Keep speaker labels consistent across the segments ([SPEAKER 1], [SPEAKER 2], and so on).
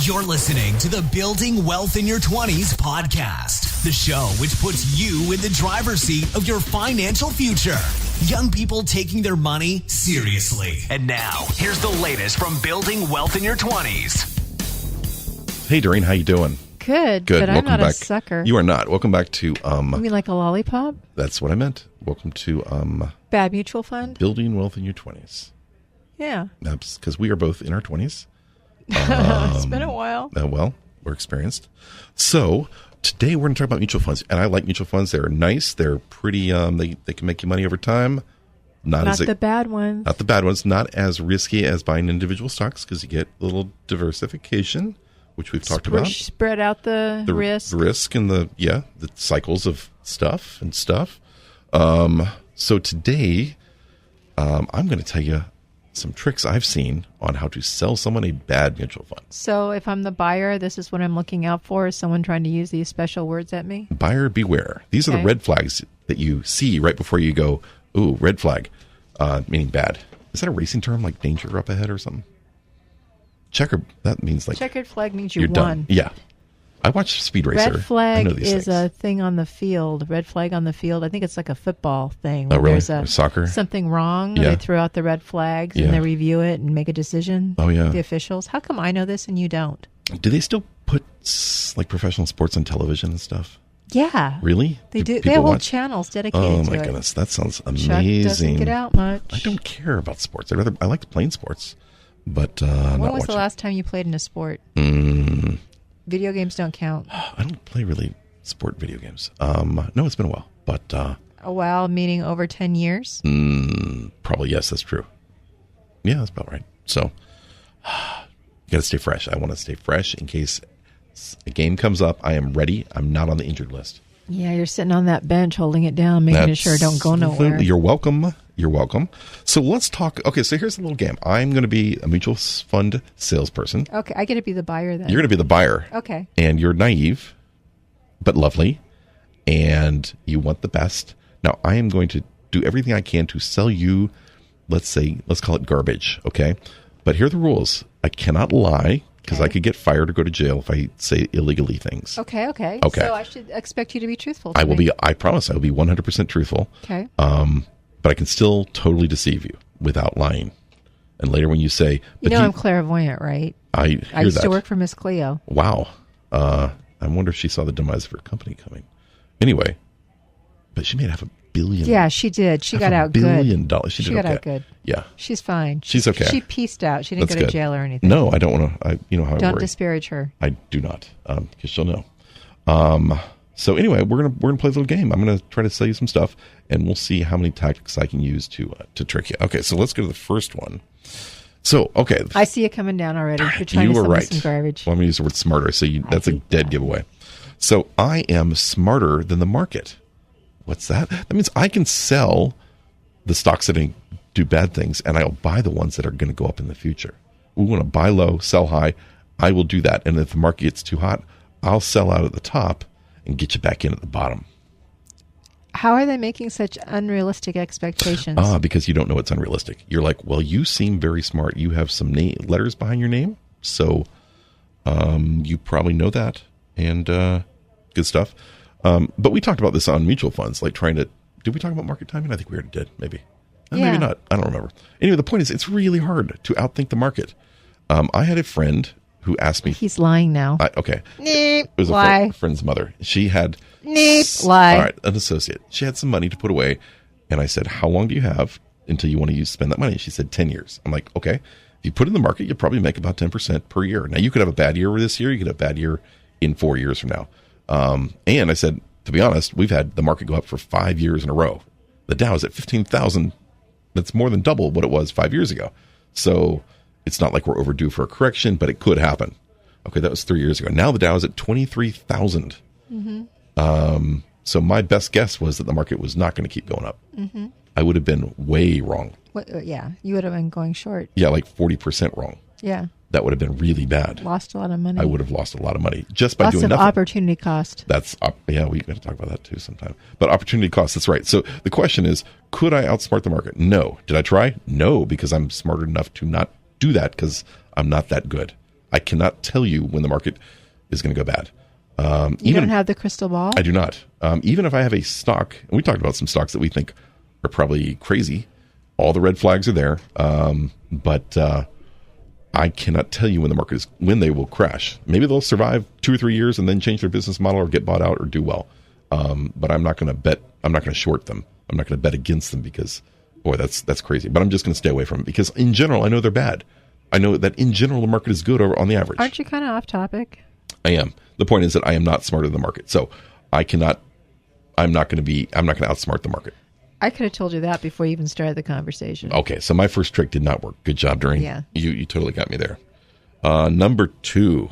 [SPEAKER 1] You're listening to the Building Wealth in Your 20s podcast, the show which puts you in the driver's seat of your financial future. Young people taking their money seriously. And now, here's the latest from Building Wealth in Your 20s.
[SPEAKER 2] Hey, Doreen, how you doing?
[SPEAKER 3] Good, but
[SPEAKER 2] Welcome
[SPEAKER 3] I'm not
[SPEAKER 2] back.
[SPEAKER 3] a sucker.
[SPEAKER 2] You are not. Welcome back to...
[SPEAKER 3] You mean like a lollipop?
[SPEAKER 2] That's what I meant. Welcome to
[SPEAKER 3] Bad mutual fund?
[SPEAKER 2] Building Wealth in Your 20s.
[SPEAKER 3] Yeah.
[SPEAKER 2] That's because we are both in our 20s.
[SPEAKER 3] It's been a while.
[SPEAKER 2] Well, we're experienced. So today we're going to talk about mutual funds. And I like mutual funds. They're nice. They're pretty... They can make you money over time.
[SPEAKER 3] Not the bad ones.
[SPEAKER 2] Not the bad ones. Not as risky as buying individual stocks because you get a little diversification, which we've talked about.
[SPEAKER 3] Spread out the risk.
[SPEAKER 2] The risk and the cycles of stuff. So today, I'm going to tell you some tricks I've seen on how to sell someone a bad mutual fund.
[SPEAKER 3] So if I'm the buyer, this is what I'm looking out for. Is someone trying to use these special words at me?
[SPEAKER 2] Buyer beware. These are the red flags that you see right before you go, ooh, red flag, meaning bad. Is that a racing term like danger up ahead or something? Checkered, that means like...
[SPEAKER 3] Checkered flag means you
[SPEAKER 2] you're
[SPEAKER 3] won.
[SPEAKER 2] Done. Yeah. I watched Speed Racer.
[SPEAKER 3] Red flag is
[SPEAKER 2] things.
[SPEAKER 3] a thing on the field. Red flag on the field. I think it's like a football thing.
[SPEAKER 2] Oh,
[SPEAKER 3] When
[SPEAKER 2] really?
[SPEAKER 3] There's
[SPEAKER 2] Soccer?
[SPEAKER 3] something wrong.
[SPEAKER 2] Yeah.
[SPEAKER 3] They throw out the red flags and they review it and make a decision.
[SPEAKER 2] Oh, yeah.
[SPEAKER 3] The officials. How come I know this and you don't?
[SPEAKER 2] Do they still put like professional sports on television and stuff?
[SPEAKER 3] Yeah.
[SPEAKER 2] Really?
[SPEAKER 3] They do. They
[SPEAKER 2] people
[SPEAKER 3] have whole
[SPEAKER 2] watch?
[SPEAKER 3] channels dedicated to
[SPEAKER 2] Oh,
[SPEAKER 3] it.
[SPEAKER 2] my goodness. That sounds amazing.
[SPEAKER 3] Chuck doesn't get out much.
[SPEAKER 2] I don't care about sports. I like playing sports, but
[SPEAKER 3] When
[SPEAKER 2] not
[SPEAKER 3] was
[SPEAKER 2] watching.
[SPEAKER 3] the last time you played in a sport? Video games don't count.
[SPEAKER 2] I don't play really sport video games. No, it's been a while, but
[SPEAKER 3] A while, meaning over 10 years?
[SPEAKER 2] probably yes, that's true. Yeah, that's about right. So you got to stay fresh. I want to stay fresh in case a game comes up. I am ready. I'm not on the injured list.
[SPEAKER 3] Yeah, you're sitting on that bench holding it down, making sure it don't go nowhere.
[SPEAKER 2] You're welcome. You're welcome. So let's talk. Okay, so here's a little game. I'm going to be a mutual fund salesperson.
[SPEAKER 3] Okay, I get to be the buyer then.
[SPEAKER 2] You're going to be the buyer.
[SPEAKER 3] Okay.
[SPEAKER 2] And you're naive, but lovely, and you want the best. Now, I am going to do everything I can to sell you, let's call it garbage, okay? But here are the rules. I cannot lie because I could get fired or go to jail if I say illegally things.
[SPEAKER 3] Okay. So I should expect you to be truthful to me.
[SPEAKER 2] I promise I will be 100% truthful.
[SPEAKER 3] Okay.
[SPEAKER 2] But I can still totally deceive you without lying. And later when you say...
[SPEAKER 3] I'm clairvoyant, right?
[SPEAKER 2] I hear
[SPEAKER 3] I used
[SPEAKER 2] that.
[SPEAKER 3] to work for Miss Cleo.
[SPEAKER 2] Wow. I wonder if she saw the demise of her company coming. Anyway, but she made $500 million.
[SPEAKER 3] Yeah, she did. She got out
[SPEAKER 2] $500
[SPEAKER 3] good.
[SPEAKER 2] million. She did
[SPEAKER 3] got
[SPEAKER 2] okay.
[SPEAKER 3] out good.
[SPEAKER 2] Yeah.
[SPEAKER 3] She's fine.
[SPEAKER 2] She's okay.
[SPEAKER 3] She pieced out. She didn't
[SPEAKER 2] That's
[SPEAKER 3] go to
[SPEAKER 2] good.
[SPEAKER 3] jail or anything.
[SPEAKER 2] No, I don't want to. You know how I
[SPEAKER 3] Don't
[SPEAKER 2] worry.
[SPEAKER 3] disparage her.
[SPEAKER 2] I do not, because she'll know. So anyway, we're gonna play a little game. I'm gonna try to sell you some stuff, and we'll see how many tactics I can use to trick you. Okay, so let's go to the first one. So okay,
[SPEAKER 3] I see you coming down already. You're trying
[SPEAKER 2] you
[SPEAKER 3] to
[SPEAKER 2] were
[SPEAKER 3] sell me
[SPEAKER 2] right.
[SPEAKER 3] some garbage.
[SPEAKER 2] Well, I'm gonna use the word smarter. So that's a dead giveaway. So I am smarter than the market. What's that? That means I can sell the stocks that do bad things, and I'll buy the ones that are going to go up in the future. We want to buy low, sell high. I will do that. And if the market gets too hot, I'll sell out at the top and get you back in at the bottom.
[SPEAKER 3] How are they making such unrealistic expectations?
[SPEAKER 2] Because you don't know it's unrealistic. You're like, well, you seem very smart. You have some letters behind your name. So you probably know that. And good stuff. But we talked about this on mutual funds, like did we talk about market timing? I think we already did, maybe. Maybe not. I don't remember. Anyway, the point is, it's really hard to outthink the market. I had a friend who asked me.
[SPEAKER 3] He's lying now.
[SPEAKER 2] Okay.
[SPEAKER 3] Neep,
[SPEAKER 2] It was a friend's mother. She had.
[SPEAKER 3] Lie.
[SPEAKER 2] All right, an associate. She had some money to put away. And I said, how long do you have until you want to spend that money? She said, 10 years. I'm like, okay. If you put it in the market, you'll probably make about 10% per year. Now, you could have a bad year this year. You could have a bad year in 4 years from now. And I said, to be honest, we've had the market go up for 5 years in a row. The Dow is at 15,000. That's more than double what it was 5 years ago. So it's not like we're overdue for a correction, but it could happen. Okay, that was 3 years ago. Now the Dow is at 23,000. So my best guess was that the market was not going to keep going up. I would have been way wrong.
[SPEAKER 3] Yeah, you would have been going short.
[SPEAKER 2] Yeah, like 40% wrong.
[SPEAKER 3] Yeah.
[SPEAKER 2] That would have been really bad.
[SPEAKER 3] Lost a lot of money.
[SPEAKER 2] I would have lost a lot of money just by doing
[SPEAKER 3] nothing.
[SPEAKER 2] nothing.
[SPEAKER 3] Opportunity cost.
[SPEAKER 2] That's we got to talk about that too sometime. But opportunity cost, that's right. So the question is, could I outsmart the market? No. Did I try? No, because I'm smart enough to not do that because I'm not that good. I cannot tell you when the market is going to go bad.
[SPEAKER 3] You don't have the crystal ball?
[SPEAKER 2] I do not. Even if I have a stock, and we talked about some stocks that we think are probably crazy, all the red flags are there. But I cannot tell you when the market is, when they will crash. Maybe they'll survive 2 or 3 years and then change their business model or get bought out or do well. But I'm not going to bet. I'm not going to short them. I'm not going to bet against them because, boy, that's crazy. But I'm just going to stay away from it because in general, I know they're bad. I know that in general, the market is good on the average.
[SPEAKER 3] Aren't you kind of off topic?
[SPEAKER 2] I am. The point is that I am not smarter than the market. So I'm not going to outsmart the market.
[SPEAKER 3] I could have told you that before you even started the conversation.
[SPEAKER 2] Okay. So my first trick did not work. Good job, Doreen.
[SPEAKER 3] Yeah.
[SPEAKER 2] You totally got me there. Number 2.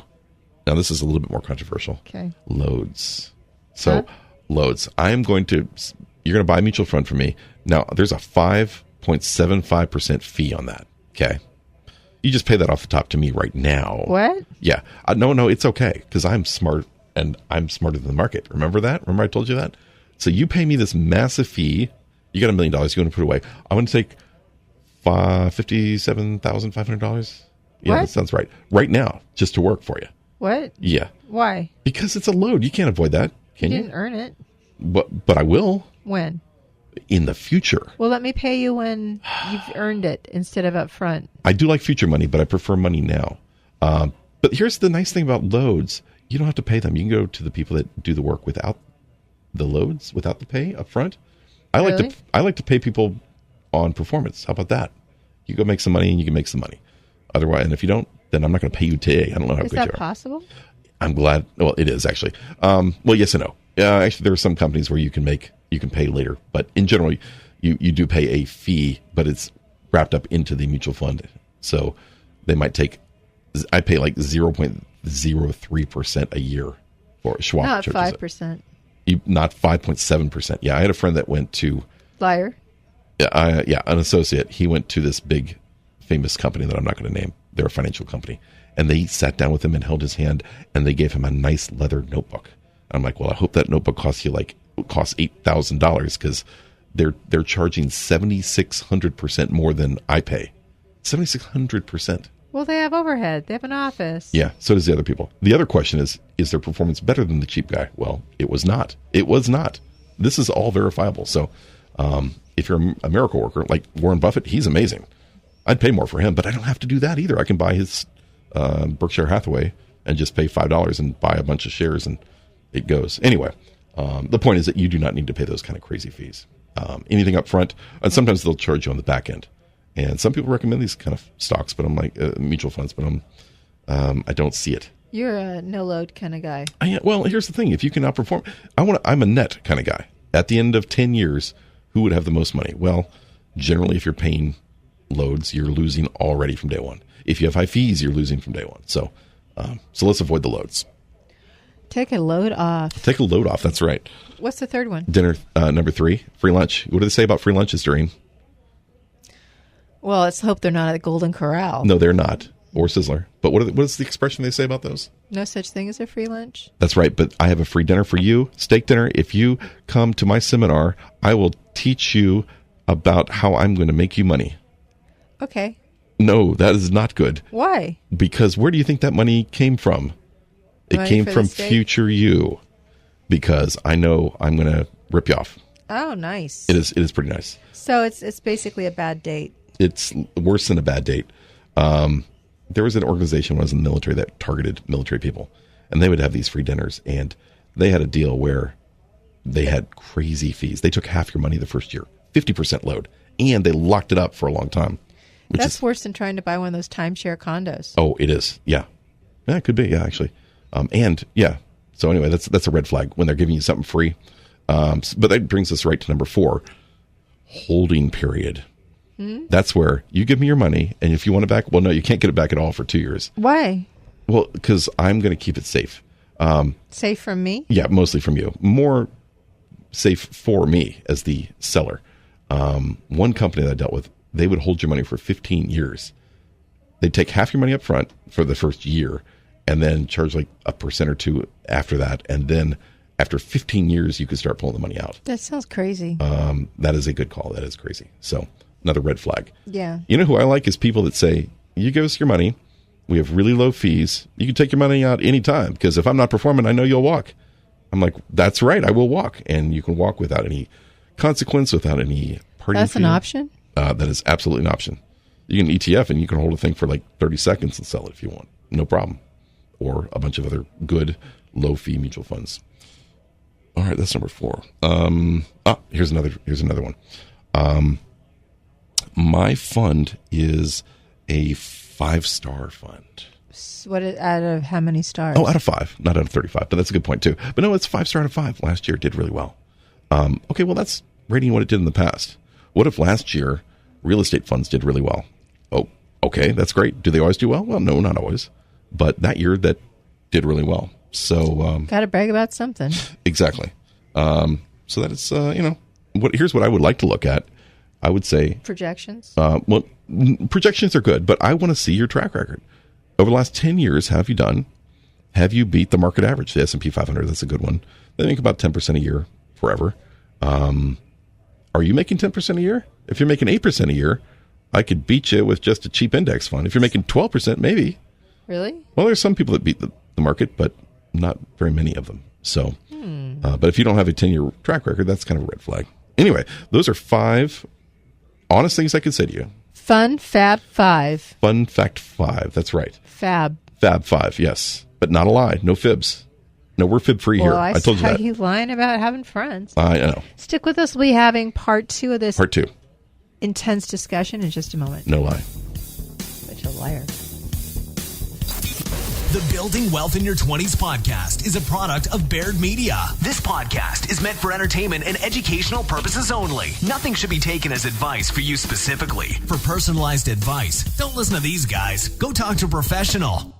[SPEAKER 2] Now this is a little bit more controversial.
[SPEAKER 3] Okay.
[SPEAKER 2] Loads. So loads. You're going to buy a mutual fund from me. Now there's a 5.75% fee on that. Okay. You just pay that off the top to me right now.
[SPEAKER 3] What?
[SPEAKER 2] Yeah. No, it's okay because I'm smart and I'm smarter than the market. Remember that? Remember I told you that? So you pay me this massive fee. You got $1 million. You want to put it away. I want to take $57,500. Yeah,
[SPEAKER 3] what?
[SPEAKER 2] That sounds right. Right now, just to work for you.
[SPEAKER 3] What?
[SPEAKER 2] Yeah.
[SPEAKER 3] Why?
[SPEAKER 2] Because it's a load. You can't avoid that, can
[SPEAKER 3] You
[SPEAKER 2] you?
[SPEAKER 3] didn't earn it.
[SPEAKER 2] But I will
[SPEAKER 3] When?
[SPEAKER 2] in the future.
[SPEAKER 3] Well, let me pay you when you've earned it instead of up front.
[SPEAKER 2] I do like future money, but I prefer money now. But here's the nice thing about loads. You don't have to pay them. You can go to the people that do the work without the loads, without the pay up front. I
[SPEAKER 3] Really?
[SPEAKER 2] like to pay people on performance. How about that? You go make some money and you can make some money. Otherwise, and if you don't, then I'm not going to pay you today. I don't know how
[SPEAKER 3] Is
[SPEAKER 2] good you
[SPEAKER 3] that
[SPEAKER 2] are.
[SPEAKER 3] possible?
[SPEAKER 2] I'm glad. Well, it is actually. Well, yes and no. Actually, there are some companies where you can pay later, but in general, you do pay a fee, but it's wrapped up into the mutual fund. So they might take. I pay like 0.03% a year for Schwab.
[SPEAKER 3] Not
[SPEAKER 2] charges it.
[SPEAKER 3] 5%.
[SPEAKER 2] Not 5.7%. Yeah, I had a friend that went to.
[SPEAKER 3] Liar.
[SPEAKER 2] An associate. He went to this big, famous company that I'm not going to name. They're a financial company. And they sat down with him and held his hand, and they gave him a nice leather notebook. I'm like, well, I hope that notebook costs $8,000 because they're charging 7,600% more than I pay. 7,600%.
[SPEAKER 3] Well, they have overhead. They have an office.
[SPEAKER 2] Yeah, so does the other people. The other question is their performance better than the cheap guy? Well, it was not. It was not. This is all verifiable. So if you're a miracle worker like Warren Buffett, he's amazing. I'd pay more for him, but I don't have to do that either. I can buy his Berkshire Hathaway and just pay $5 and buy a bunch of shares and it goes. Anyway, the point is that you do not need to pay those kind of crazy fees. Anything up front, and sometimes they'll charge you on the back end. And some people recommend these kind of stocks, but I'm like mutual funds, but I don't see it.
[SPEAKER 3] You're a no load kind of guy.
[SPEAKER 2] Well, here's the thing: if you can outperform, I'm a net kind of guy. At the end of 10 years, who would have the most money? Well, generally, if you're paying loads, you're losing already from day one. If you have high fees, you're losing from day one. So let's avoid the loads.
[SPEAKER 3] Take a load off.
[SPEAKER 2] Take a load off. That's right.
[SPEAKER 3] What's the third one?
[SPEAKER 2] Dinner number 3, free lunch. What do they say about free lunches, Doreen?
[SPEAKER 3] Well, let's hope they're not at the Golden Corral.
[SPEAKER 2] No, they're not. Or Sizzler. But what is the expression they say about those?
[SPEAKER 3] No such thing as a free lunch?
[SPEAKER 2] That's right. But I have a free dinner for you, steak dinner. If you come to my seminar, I will teach you about how I'm going to make you money.
[SPEAKER 3] Okay.
[SPEAKER 2] No, that is not good.
[SPEAKER 3] Why?
[SPEAKER 2] Because where do you think that money came from? It
[SPEAKER 3] Money
[SPEAKER 2] came
[SPEAKER 3] for the
[SPEAKER 2] from
[SPEAKER 3] steak?
[SPEAKER 2] future you. Because I know I'm going to rip you off.
[SPEAKER 3] Oh, nice.
[SPEAKER 2] It is pretty nice.
[SPEAKER 3] So it's basically a bad date.
[SPEAKER 2] It's worse than a bad date. There was an organization when I was in the military that targeted military people, and they would have these free dinners, and they had a deal where they had crazy fees. They took half your money the first year, 50% load, and they locked it up for a long time.
[SPEAKER 3] That's worse than trying to buy one of those timeshare condos.
[SPEAKER 2] Oh, it is. Yeah. Yeah, it could be. Yeah, actually. And yeah. So anyway, that's a red flag when they're giving you something free. But that brings us right to number 4, holding period. That's where you give me your money, and if you want it back, well, no, you can't get it back at all for 2 years.
[SPEAKER 3] Why?
[SPEAKER 2] Well, because I'm going to keep it safe.
[SPEAKER 3] Safe from me?
[SPEAKER 2] Yeah, mostly from you. More safe for me as the seller. One company that I dealt with, they would hold your money for 15 years. They'd take half your money up front for the first year and then charge like 1% or 2% after that. And then after 15 years, you could start pulling the money out.
[SPEAKER 3] That sounds crazy.
[SPEAKER 2] That is a good call. That is crazy. So another red flag.
[SPEAKER 3] Yeah.
[SPEAKER 2] You know who I like is people that say, you give us your money We have really low fees. You can take your money out anytime because if I'm not performing, I know you'll walk. I'm like, that's right, I will walk. And you can walk without any consequence, without any party.
[SPEAKER 3] That's an option?
[SPEAKER 2] That is absolutely an option. You can ETF and you can hold a thing for like 30 seconds and sell it if you want. No problem. Or a bunch of other good low-fee mutual funds. All right, that's number 4. Here's another one. My fund is a 5-star fund.
[SPEAKER 3] What out of how many stars?
[SPEAKER 2] Oh, out of 5, not out of 35. But that's a good point too. But no, it's 5-star out of 5. Last year it did really well. Okay, well that's rating what it did in the past. What if last year real estate funds did really well? Oh, okay, that's great. Do they always do well? Well, no, not always. But that year that did really well. So
[SPEAKER 3] got to brag about something.
[SPEAKER 2] Exactly. So that it's here's what I would like to look at. I would say
[SPEAKER 3] projections.
[SPEAKER 2] Well, projections are good, but I want to see your track record over the last 10 years. How have you done? Have you beat the market average? The S&P 500. That's a good one. They make about 10% a year forever. Are you making 10% a year? If you're making 8% a year, I could beat you with just a cheap index fund. If you're making 12%, maybe.
[SPEAKER 3] Really?
[SPEAKER 2] Well, there's some people that beat the market, but not very many of them. So, but if you don't have a 10-year track record, that's kind of a red flag. Anyway, those are 5 honest things I could say to you.
[SPEAKER 3] Fun Fab 5.
[SPEAKER 2] Fun fact 5. That's right.
[SPEAKER 3] Fab
[SPEAKER 2] 5, yes. But not a lie. No fibs. No, we're fib free here. I told you that.
[SPEAKER 3] Are you lying about having friends?
[SPEAKER 2] I know.
[SPEAKER 3] Stick with us. We'll be having part 2 of this.
[SPEAKER 2] Part 2.
[SPEAKER 3] Intense discussion in just a moment.
[SPEAKER 2] No lie.
[SPEAKER 3] Such a liar.
[SPEAKER 1] The Building Wealth in Your 20s podcast is a product of Baird Media. This podcast is meant for entertainment and educational purposes only. Nothing should be taken as advice for you specifically. For personalized advice, don't listen to these guys. Go talk to a professional.